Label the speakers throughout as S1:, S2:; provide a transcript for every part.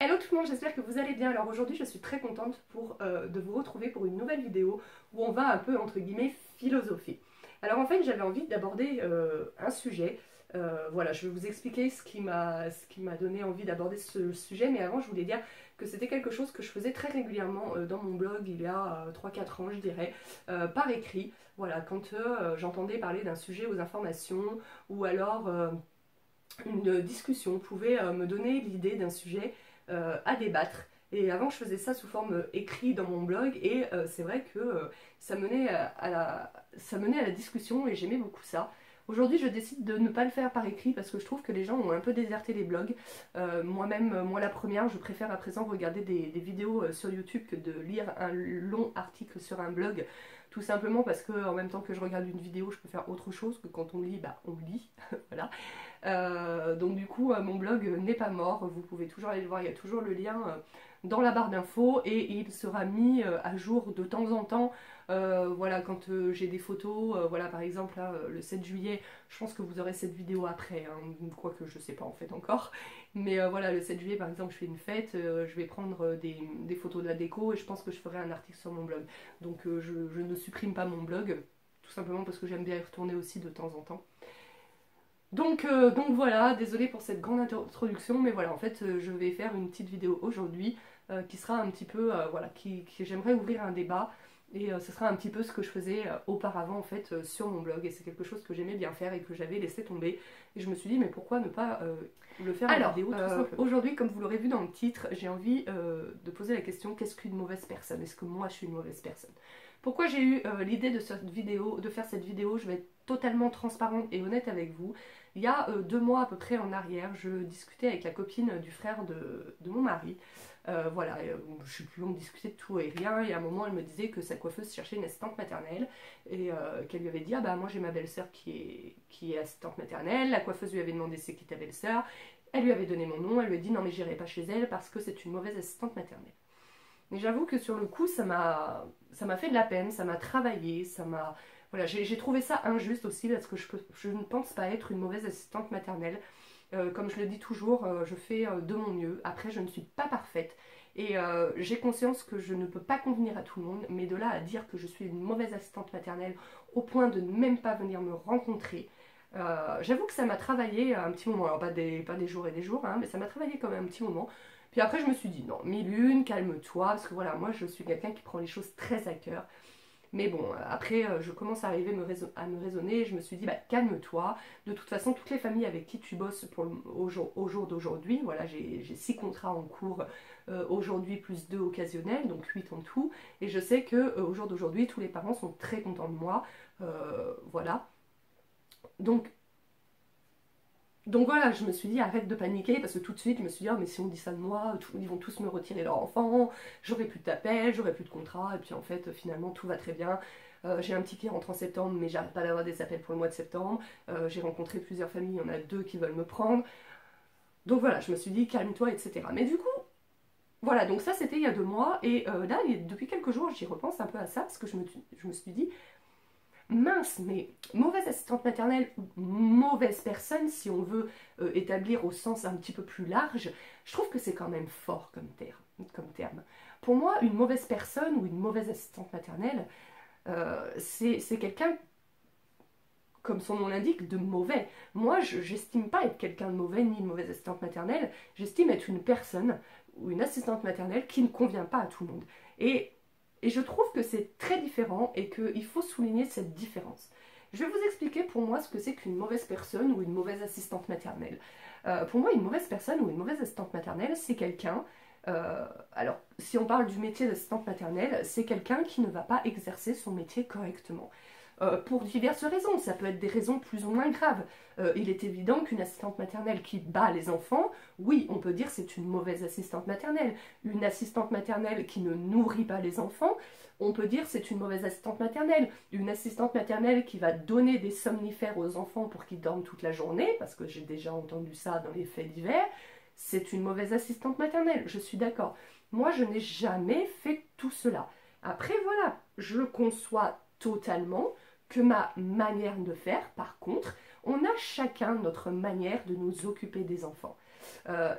S1: Hello tout le monde, j'espère que vous allez bien. Alors aujourd'hui je suis très contente de vous retrouver pour une nouvelle vidéo où on va un peu entre guillemets philosopher. Alors en fait j'avais envie d'aborder un sujet. Voilà, je vais vous expliquer ce qui m'a donné envie d'aborder ce sujet, mais avant je voulais dire que c'était quelque chose que je faisais très régulièrement dans mon blog il y a 3-4 ans je dirais, par écrit. Voilà, quand j'entendais parler d'un sujet aux informations ou alors une discussion pouvait me donner l'idée d'un sujet à débattre. Et avant, je faisais ça sous forme écrit dans mon blog et c'est vrai que ça menait à la discussion et j'aimais beaucoup ça. Aujourd'hui, je décide de ne pas le faire par écrit parce que je trouve que les gens ont un peu déserté les blogs. Moi-même, moi la première, je préfère à présent regarder des vidéos sur YouTube que de lire un long article sur un blog. Tout simplement parce que en même temps que je regarde une vidéo, je peux faire autre chose que quand on lit, bah on lit. Voilà. Donc du coup, mon blog n'est pas mort, vous pouvez toujours aller le voir, il y a toujours le lien dans la barre d'infos et il sera mis à jour de temps en temps. Voilà, quand j'ai des photos, voilà par exemple là, le 7 juillet, je pense que vous aurez cette vidéo après, hein, quoique je sais pas en fait encore. Mais voilà, le 7 juillet par exemple, je fais une fête, je vais prendre des photos de la déco et je pense que je ferai un article sur mon blog. Donc je ne supprime pas mon blog, tout simplement parce que j'aime bien y retourner aussi de temps en temps. Donc voilà, désolée pour cette grande introduction, mais voilà, en fait, je vais faire une petite vidéo aujourd'hui qui sera un petit peu, voilà, j'aimerais ouvrir un débat et ce sera un petit peu ce que je faisais auparavant en fait sur mon blog et c'est quelque chose que j'aimais bien faire et que j'avais laissé tomber et je me suis dit mais pourquoi ne pas le faire en vidéo tout simplement. Aujourd'hui, comme vous l'aurez vu dans le titre, j'ai envie de poser la question qu'est-ce qu'une mauvaise personne? Est-ce que moi je suis une mauvaise personne? Pourquoi j'ai eu l'idée de faire cette vidéo? Je vais être totalement transparente et honnête avec vous. Il y a 2 mois à peu près en arrière, je discutais avec la copine du frère de mon mari. Voilà, je sais plus, on discutait de tout et rien. Et à un moment, elle me disait que sa coiffeuse cherchait une assistante maternelle et qu'elle lui avait dit ah bah moi j'ai ma belle-sœur qui est assistante maternelle. La coiffeuse lui avait demandé c'est qui ta belle-sœur. Elle lui avait donné mon nom. Elle lui a dit non mais j'irai pas chez elle parce que c'est une mauvaise assistante maternelle. Mais j'avoue que sur le coup, ça m'a fait de la peine, ça m'a travaillé, ça m'a... Voilà, j'ai trouvé ça injuste aussi parce que je ne pense pas être une mauvaise assistante maternelle. Comme je le dis toujours, je fais de mon mieux. Après, je ne suis pas parfaite. Et j'ai conscience que je ne peux pas convenir à tout le monde, mais de là à dire que je suis une mauvaise assistante maternelle au point de ne même pas venir me rencontrer, j'avoue que ça m'a travaillé un petit moment. Alors pas des jours et des jours, hein, mais ça m'a travaillé quand même un petit moment. Puis après je me suis dit non, 1001, calme-toi, parce que voilà, moi je suis quelqu'un qui prend les choses très à cœur. Mais bon, après je commence à arriver à me raisonner et je me suis dit bah calme-toi. De toute façon, toutes les familles avec qui tu bosses au jour d'aujourd'hui, voilà, j'ai 6 contrats en cours aujourd'hui plus 2 occasionnels, donc 8 en tout. Et je sais que au jour d'aujourd'hui, tous les parents sont très contents de moi. Voilà. Donc voilà, je me suis dit arrête de paniquer parce que tout de suite je me suis dit oh, mais si on dit ça de moi, ils vont tous me retirer leur enfant, j'aurai plus de t'appel, j'aurai plus de contrat et puis en fait finalement tout va très bien. J'ai un petit qui rentre en septembre mais j'arrête pas d'avoir des appels pour le mois de septembre. J'ai rencontré plusieurs familles, il y en a 2 qui veulent me prendre. Donc voilà, je me suis dit calme-toi etc. Mais du coup, voilà, donc ça c'était il y a 2 mois et là depuis quelques jours j'y repense un peu à ça parce que je me suis dit mince, mais mauvaise assistante maternelle ou mauvaise personne, si on veut établir au sens un petit peu plus large, je trouve que c'est quand même fort comme terme. Pour moi, une mauvaise personne ou une mauvaise assistante maternelle, c'est quelqu'un, comme son nom l'indique, de mauvais. Moi, j'estime pas être quelqu'un de mauvais ni une mauvaise assistante maternelle, j'estime être une personne ou une assistante maternelle qui ne convient pas à tout le monde. Et je trouve que c'est très différent et qu'il faut souligner cette différence. Je vais vous expliquer pour moi ce que c'est qu'une mauvaise personne ou une mauvaise assistante maternelle. Pour moi, une mauvaise personne ou une mauvaise assistante maternelle, c'est quelqu'un... alors, si on parle du métier d'assistante maternelle, c'est quelqu'un qui ne va pas exercer son métier correctement. Pour diverses raisons, ça peut être des raisons plus ou moins graves. Il est évident qu'une assistante maternelle qui bat les enfants, oui, on peut dire c'est une mauvaise assistante maternelle. Une assistante maternelle qui ne nourrit pas les enfants, on peut dire c'est une mauvaise assistante maternelle. Une assistante maternelle qui va donner des somnifères aux enfants pour qu'ils dorment toute la journée, parce que j'ai déjà entendu ça dans les faits divers, c'est une mauvaise assistante maternelle, je suis d'accord. Moi, je n'ai jamais fait tout cela. Après, voilà, je conçois totalement que ma manière de faire, par contre, On a chacun notre manière de nous occuper des enfants.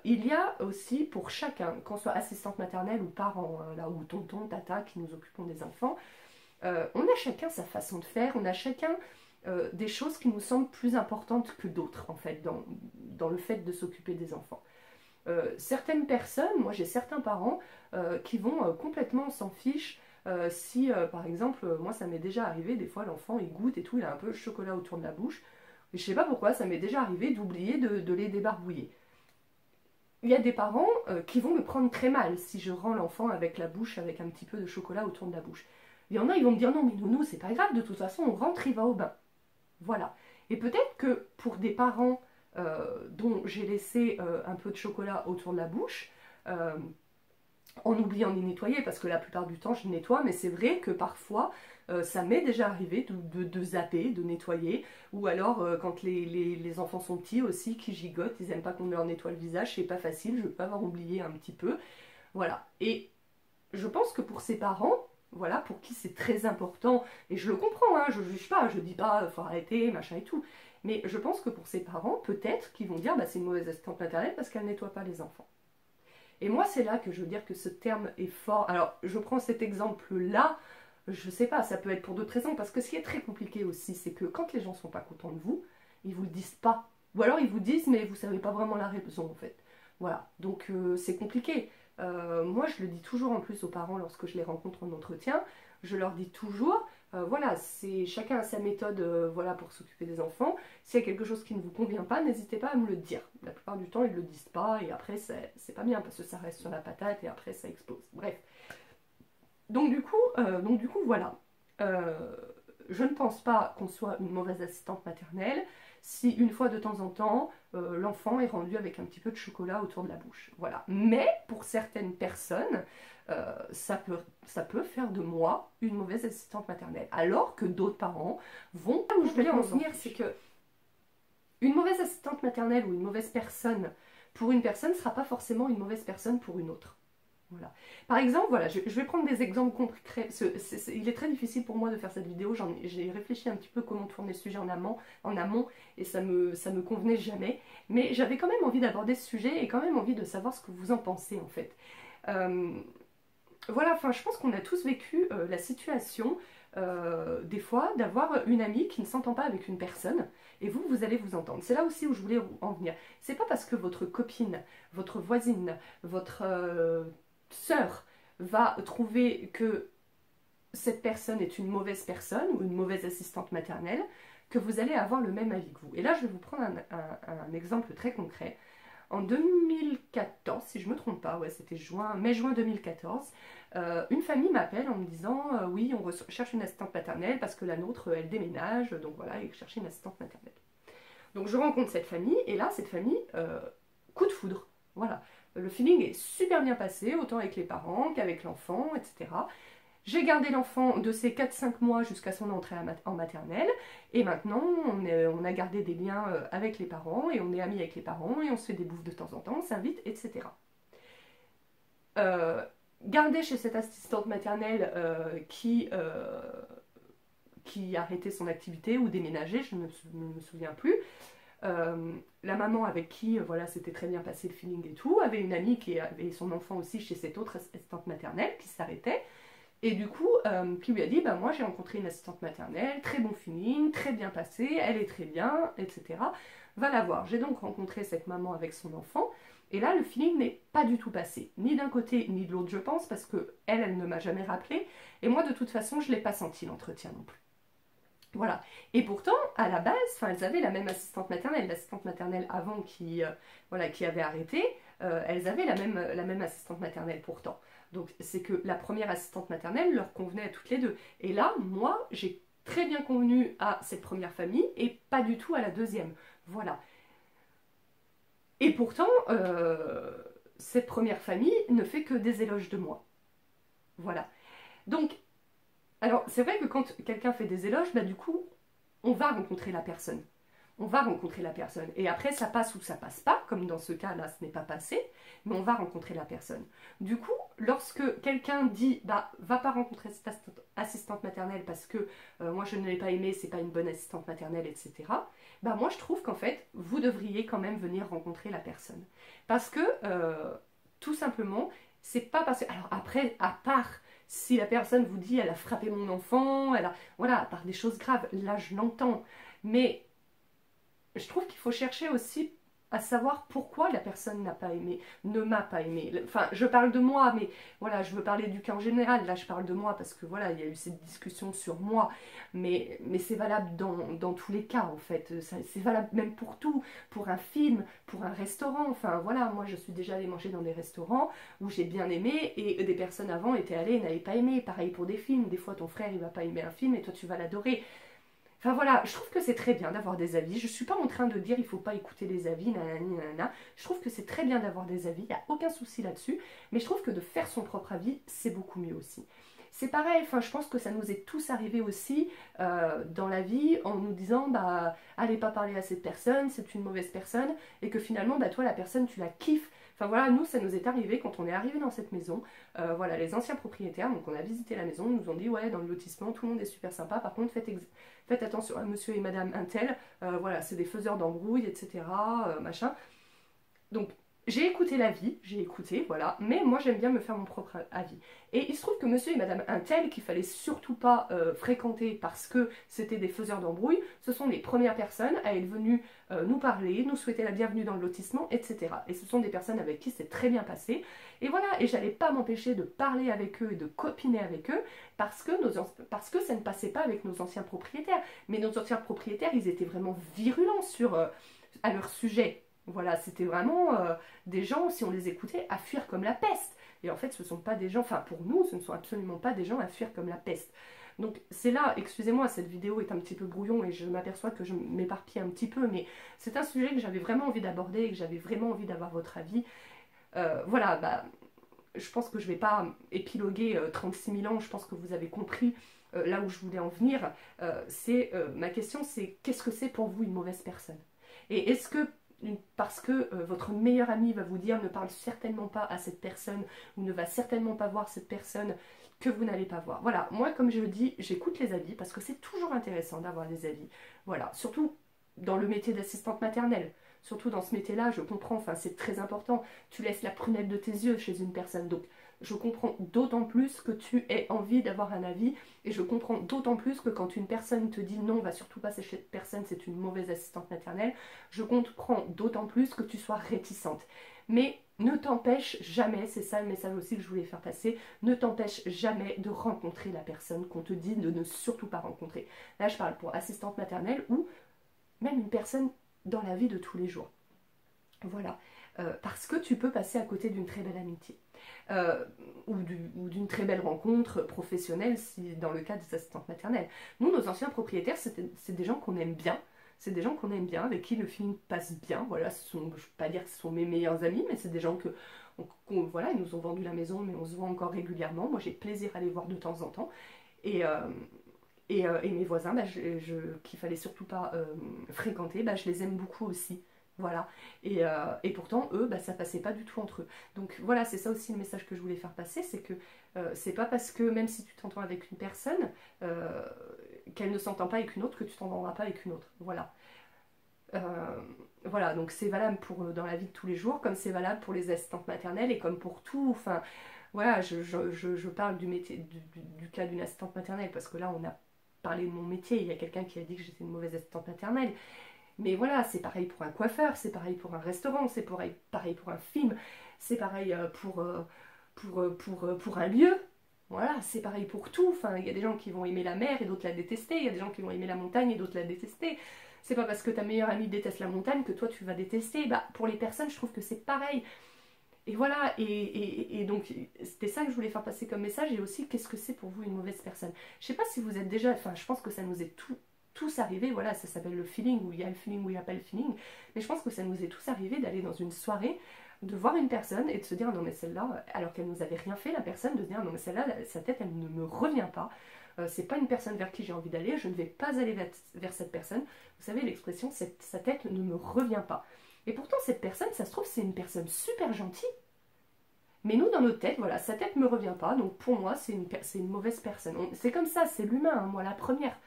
S1: Il y a aussi pour chacun, qu'on soit assistante maternelle ou parent, hein, là, ou tonton, tata qui nous occupons des enfants, on a chacun sa façon de faire, on a chacun des choses qui nous semblent plus importantes que d'autres, en fait, dans le fait de s'occuper des enfants. Certaines personnes, moi j'ai certains parents qui vont complètement s'en fichent si, par exemple, moi ça m'est déjà arrivé, des fois l'enfant il goûte et tout, il a un peu de chocolat autour de la bouche, et je sais pas pourquoi, ça m'est déjà arrivé d'oublier de les débarbouiller. Il y a des parents qui vont me prendre très mal si je rends l'enfant avec la bouche, avec un petit peu de chocolat autour de la bouche. Il y en a, ils vont me dire non mais nounou, c'est pas grave, de toute façon on rentre, il va au bain. Voilà. Et peut-être que pour des parents dont j'ai laissé un peu de chocolat autour de la bouche, en oubliant de les nettoyer, parce que la plupart du temps je nettoie, mais c'est vrai que parfois ça m'est déjà arrivé de zapper, de nettoyer, ou alors quand les enfants sont petits aussi, qui gigotent, ils n'aiment pas qu'on leur nettoie le visage, c'est pas facile, je ne veux pas avoir oublié un petit peu, voilà. Et je pense que pour ces parents, voilà, pour qui c'est très important, et je le comprends, hein, je ne juge pas, je dis pas faut arrêter, machin et tout, mais je pense que pour ces parents, peut-être qu'ils vont dire bah, c'est une mauvaise assistante maternelle parce qu'elle nettoie pas les enfants. Et moi c'est là que je veux dire que ce terme est fort. Alors je prends cet exemple-là, je sais pas, ça peut être pour d'autres raisons, parce que ce qui est très compliqué aussi, c'est que quand les gens sont pas contents de vous, ils vous le disent pas. Ou alors ils vous disent mais vous savez pas vraiment la raison en fait. Voilà, donc c'est compliqué. Moi, je le dis toujours en plus aux parents lorsque je les rencontre en entretien. Je leur dis toujours, voilà, c'est chacun a sa méthode voilà, pour s'occuper des enfants. S'il y a quelque chose qui ne vous convient pas, n'hésitez pas à me le dire. La plupart du temps, ils ne le disent pas et après, c'est pas bien parce que ça reste sur la patate et après, ça explose. Bref. Donc du coup voilà. Je ne pense pas qu'on soit une mauvaise assistante maternelle si une fois de temps en temps, l'enfant est rendu avec un petit peu de chocolat autour de la bouche. Voilà. Mais pour certaines personnes, ça peut faire de moi une mauvaise assistante maternelle. Alors que d'autres parents vont... Là où je voulais en venir, c'est que une mauvaise assistante maternelle ou une mauvaise personne pour une personne ne sera pas forcément une mauvaise personne pour une autre. Voilà. Par exemple, voilà, je vais prendre des exemples concrets. Il est très difficile pour moi de faire cette vidéo. J'ai réfléchi un petit peu comment tourner le sujet en amont et ça me convenait jamais. Mais j'avais quand même envie d'aborder ce sujet et quand même envie de savoir ce que vous en pensez en fait. Voilà, enfin, je pense qu'on a tous vécu la situation des fois d'avoir une amie qui ne s'entend pas avec une personne et vous allez vous entendre. C'est là aussi où je voulais en venir. C'est pas parce que votre copine, votre voisine, votre sœur va trouver que cette personne est une mauvaise personne ou une mauvaise assistante maternelle que vous allez avoir le même avis que vous. Et là, je vais vous prendre un exemple très concret. En 2014, si je ne me trompe pas, ouais, c'était mai-juin 2014, une famille m'appelle en me disant oui, on cherche une assistante maternelle parce que la nôtre, elle déménage, donc voilà, ils cherchaient une assistante maternelle. Donc je rencontre cette famille, et là, cette famille, coup de foudre, voilà. Le feeling est super bien passé, autant avec les parents qu'avec l'enfant, etc. J'ai gardé l'enfant de ses 4-5 mois jusqu'à son entrée en maternelle, et maintenant on a gardé des liens avec les parents, et on est amis avec les parents, et on se fait des bouffes de temps en temps, on s'invite, etc. Garder chez cette assistante maternelle qui a arrêté son activité ou déménagé, je ne me souviens plus. La maman avec qui voilà, c'était très bien passé le feeling et tout, avait une amie qui avait son enfant aussi chez cette autre assistante maternelle qui s'arrêtait. Et du coup, qui lui a dit, bah, moi j'ai rencontré une assistante maternelle, très bon feeling, très bien passé, elle est très bien, etc. Va la voir. J'ai donc rencontré cette maman avec son enfant, et là le feeling n'est pas du tout passé, ni d'un côté ni de l'autre je pense, parce que elle ne m'a jamais rappelé, et moi de toute façon je ne l'ai pas senti l'entretien non plus. Voilà. Et pourtant, à la base, elles avaient la même assistante maternelle. L'assistante maternelle avant qui avait arrêté, elles avaient la même assistante maternelle pourtant. Donc c'est que la première assistante maternelle leur convenait à toutes les deux. Et là, moi, j'ai très bien convenu à cette première famille et pas du tout à la deuxième. Voilà. Et pourtant, cette première famille ne fait que des éloges de moi. Voilà. Donc, alors, c'est vrai que quand quelqu'un fait des éloges, bah, du coup, on va rencontrer la personne. On va rencontrer la personne. Et après, ça passe ou ça passe pas, comme dans ce cas-là, ce n'est pas passé, mais on va rencontrer la personne. Du coup, lorsque quelqu'un dit, bah, va pas rencontrer cette assistante maternelle parce que moi je ne l'ai pas aimée, c'est pas une bonne assistante maternelle, etc. bah moi je trouve qu'en fait, vous devriez quand même venir rencontrer la personne. Parce que, tout simplement, c'est pas parce que... Alors après, à part si la personne vous dit, elle a frappé mon enfant, elle a... Voilà, à part des choses graves, là je l'entends. Mais je trouve qu'il faut chercher aussi à savoir pourquoi la personne n'a pas aimé, ne m'a pas aimé. Enfin, je parle de moi, mais voilà, je veux parler du cas en général. Là, je parle de moi parce que voilà, il y a eu cette discussion sur moi. Mais c'est valable dans tous les cas, en fait. C'est valable même pour tout, pour un film, pour un restaurant. Enfin, voilà, moi, je suis déjà allée manger dans des restaurants où j'ai bien aimé et des personnes avant étaient allées et n'avaient pas aimé. Pareil pour des films. Des fois, ton frère, il va pas aimer un film et toi, tu vas l'adorer. Enfin voilà, je trouve que c'est très bien d'avoir des avis. Je ne suis pas en train de dire il ne faut pas écouter les avis, nanani, nanana. Je trouve que c'est très bien d'avoir des avis, il n'y a aucun souci là-dessus. Mais je trouve que de faire son propre avis, c'est beaucoup mieux aussi. C'est pareil, enfin, je pense que ça nous est tous arrivé aussi dans la vie en nous disant bah allez pas parler à cette personne, c'est une mauvaise personne, et que finalement bah toi la personne tu la kiffes. Enfin voilà, nous ça nous est arrivé quand on est arrivé dans cette maison. Voilà, les anciens propriétaires, donc on a visité la maison, nous ont dit ouais dans le lotissement tout le monde est super sympa, par contre faites attention à monsieur et madame Untel, voilà c'est des faiseurs d'embrouilles, etc. Machin. Donc j'ai écouté l'avis, j'ai écouté, voilà, mais moi j'aime bien me faire mon propre avis. Et il se trouve que monsieur et madame Untel, qu'il fallait surtout pas fréquenter parce que c'était des faiseurs d'embrouilles, ce sont les premières personnes à être venues nous parler, nous souhaiter la bienvenue dans le lotissement, etc. Et ce sont des personnes avec qui c'est très bien passé. Et voilà, et j'allais pas m'empêcher de parler avec eux et de copiner avec eux parce que ça ne passait pas avec nos anciens propriétaires. Mais nos anciens propriétaires, ils étaient vraiment virulents à leur sujet. Voilà, c'était vraiment des gens, si on les écoutait, à fuir comme la peste. Et en fait, ce ne sont pas des gens, enfin pour nous, ce ne sont absolument pas des gens à fuir comme la peste. Donc c'est là, excusez-moi, cette vidéo est un petit peu brouillon et je m'aperçois que je m'éparpille un petit peu, mais c'est un sujet que j'avais vraiment envie d'aborder et que j'avais vraiment envie d'avoir votre avis. Voilà, bah, je pense que je ne vais pas épiloguer 36 000 ans, je pense que vous avez compris là où je voulais en venir. Ma question, c'est qu'est-ce que c'est pour vous une mauvaise personne? Et est-ce que parce que votre meilleur ami va vous dire ne parle certainement pas à cette personne ou ne va certainement pas voir cette personne que vous n'allez pas voir. Voilà, moi comme je le dis, j'écoute les avis parce que c'est toujours intéressant d'avoir des avis. Voilà, surtout dans le métier d'assistante maternelle. Surtout dans ce métier-là, je comprends, enfin c'est très important. Tu laisses la prunelle de tes yeux chez une personne, donc je comprends d'autant plus que tu aies envie d'avoir un avis et je comprends d'autant plus que quand une personne te dit non, va surtout pas chez cette personne, c'est une mauvaise assistante maternelle, je comprends d'autant plus que tu sois réticente. Mais ne t'empêche jamais, c'est ça le message aussi que je voulais faire passer, ne t'empêche jamais de rencontrer la personne qu'on te dit de ne surtout pas rencontrer. Là, je parle pour assistante maternelle ou même une personne dans la vie de tous les jours. Voilà. Parce que tu peux passer à côté d'une très belle amitié. Ou d'une très belle rencontre professionnelle si dans le cas des assistantes maternelles. Nous, nos anciens propriétaires, c'est des gens qu'on aime bien, c'est des gens qu'on aime bien, avec qui le film passe bien. Voilà, je ne veux pas dire que ce sont mes meilleurs amis, mais c'est des gens voilà, ils nous ont vendu la maison, mais on se voit encore régulièrement. Moi, j'ai plaisir à les voir de temps en temps. Et mes voisins, bah, qu'il fallait surtout pas fréquenter, bah, je les aime beaucoup aussi. Voilà, et pourtant eux, bah, ça passait pas du tout entre eux. Donc voilà, c'est ça aussi le message que je voulais faire passer, c'est que c'est pas parce que même si tu t'entends avec une personne, qu'elle ne s'entend pas avec une autre, que tu t'entendras pas avec une autre. Voilà. Voilà, donc c'est valable pour dans la vie de tous les jours, comme c'est valable pour les assistantes maternelles et comme pour tout. Enfin, voilà, je parle du métier, du cas d'une assistante maternelle parce que là on a parlé de mon métier. Il y a quelqu'un qui a dit que j'étais une mauvaise assistante maternelle. Mais voilà, c'est pareil pour un coiffeur, c'est pareil pour un restaurant, c'est pareil pour un film, c'est pareil pour un lieu. Voilà, c'est pareil pour tout. Enfin, il y a des gens qui vont aimer la mer et d'autres la détester. Il y a des gens qui vont aimer la montagne et d'autres la détester. C'est pas parce que ta meilleure amie déteste la montagne que toi tu vas détester. Bah, pour les personnes, je trouve que c'est pareil. Et voilà, et donc c'était ça que je voulais faire passer comme message. Et aussi, qu'est-ce que c'est pour vous une mauvaise personne? Je sais pas si vous êtes déjà... Enfin, je pense que ça nous est tous arrivé, voilà, ça s'appelle le feeling, où il y a le feeling, où il n'y a pas le feeling, mais je pense que ça nous est tous arrivé d'aller dans une soirée, de voir une personne et de se dire non mais celle-là, alors qu'elle nous avait rien fait, la personne, de se dire non mais celle-là, sa tête elle ne me revient pas, c'est pas une personne vers qui j'ai envie d'aller, je ne vais pas aller vers cette personne. Vous savez l'expression, sa tête ne me revient pas. Et pourtant cette personne, ça se trouve c'est une personne super gentille, mais nous dans notre tête, voilà, sa tête ne me revient pas, donc pour moi c'est une mauvaise personne. C'est comme ça, c'est l'humain, hein, moi la première.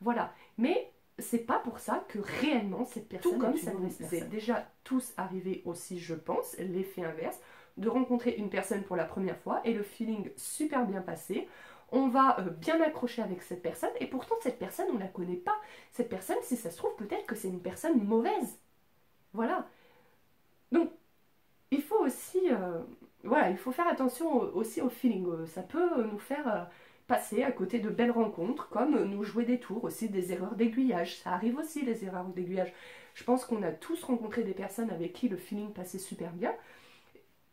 S1: Voilà, mais c'est pas pour ça que réellement cette personne tout comme ça nous est déjà tous arrivé aussi, je pense, l'effet inverse, de rencontrer une personne pour la première fois et le feeling super bien passé. On va bien accrocher avec cette personne et pourtant cette personne on la connaît pas. Cette personne, si ça se trouve, peut-être que c'est une personne mauvaise. Voilà. Donc il faut aussi, voilà, il faut faire attention aussi au feeling. Ça peut nous faire passer à côté de belles rencontres, comme nous jouer des tours, aussi des erreurs d'aiguillage. Ça arrive aussi les erreurs d'aiguillage. Je pense qu'on a tous rencontré des personnes avec qui le feeling passait super bien,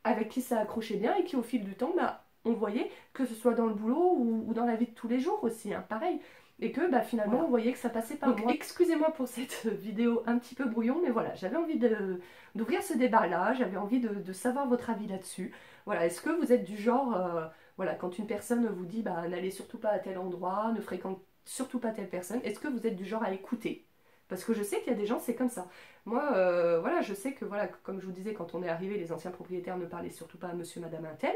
S1: avec qui ça accrochait bien et qui au fil du temps, bah, on voyait que ce soit dans le boulot ou dans la vie de tous les jours aussi, hein, pareil. Et que bah, finalement voilà, on voyait que ça passait pas. Donc excusez-moi pour cette vidéo un petit peu brouillon, mais voilà, j'avais envie d'ouvrir ce débat là, j'avais envie de savoir votre avis là-dessus. Voilà, est-ce que vous êtes du genre, voilà, quand une personne vous dit bah n'allez surtout pas à tel endroit, ne fréquente surtout pas telle personne, est-ce que vous êtes du genre à écouter? Parce que je sais qu'il y a des gens, c'est comme ça. Moi, voilà, je sais que, voilà, comme je vous disais, quand on est arrivé, les anciens propriétaires ne parlaient surtout pas à monsieur, madame, un tel.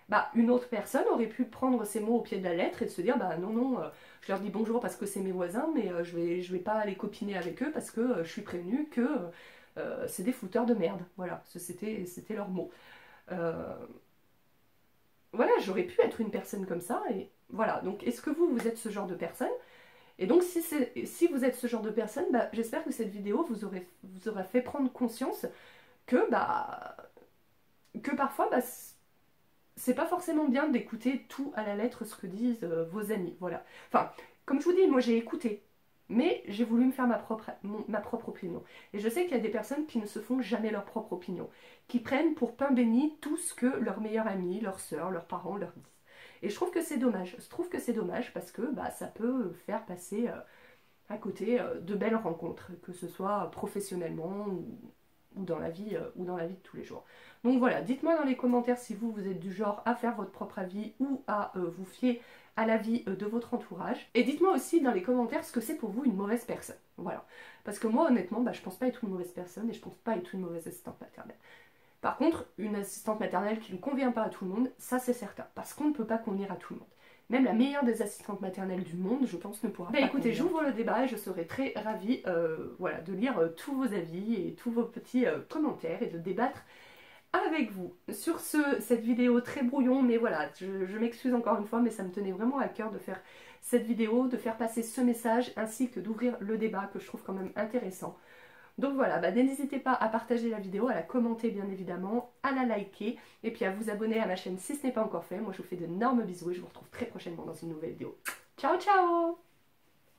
S1: Bah, une autre personne aurait pu prendre ces mots au pied de la lettre et de se dire, bah non, non, je leur dis bonjour parce que c'est mes voisins, mais je vais pas aller copiner avec eux parce que je suis prévenue que c'est des fouteurs de merde. Voilà, c'était leur mot. Voilà, j'aurais pu être une personne comme ça, et voilà. Donc, est-ce que vous êtes ce genre de personne? Et donc, si vous êtes ce genre de personne, bah, j'espère que cette vidéo vous aura fait prendre conscience que, bah, que parfois, bah, c'est pas forcément bien d'écouter tout à la lettre ce que disent vos amis, voilà. Enfin, comme je vous dis, moi j'ai écouté, mais j'ai voulu me faire ma propre opinion. Et je sais qu'il y a des personnes qui ne se font jamais leur propre opinion, qui prennent pour pain béni tout ce que leur meilleur ami, leur soeur, leurs parents leur disent. Et je trouve que c'est dommage. Je trouve que c'est dommage parce que bah, ça peut faire passer à côté de belles rencontres, que ce soit professionnellement ou dans la vie de tous les jours. Donc voilà, dites-moi dans les commentaires si vous êtes du genre à faire votre propre avis ou à vous fier à l'avis de votre entourage. Et dites-moi aussi dans les commentaires ce que c'est pour vous une mauvaise personne. Voilà. Parce que moi honnêtement, bah, je pense pas être une mauvaise personne et je pense pas être une mauvaise assistante maternelle. Par contre, une assistante maternelle qui ne convient pas à tout le monde, ça c'est certain. Parce qu'on ne peut pas convenir à tout le monde. Même la meilleure des assistantes maternelles du monde, je pense, ne pourra pas. Écoutez, j'ouvre le débat et je serai très ravie voilà, de lire tous vos avis et tous vos petits commentaires et de débattre avec vous. Sur cette vidéo très brouillon, mais voilà, je m'excuse encore une fois, mais ça me tenait vraiment à cœur de faire cette vidéo, de faire passer ce message, ainsi que d'ouvrir le débat que je trouve quand même intéressant. Donc voilà, bah, n'hésitez pas à partager la vidéo, à la commenter bien évidemment, à la liker, et puis à vous abonner à ma chaîne si ce n'est pas encore fait. Moi je vous fais d'énormes bisous et je vous retrouve très prochainement dans une nouvelle vidéo. Ciao ciao!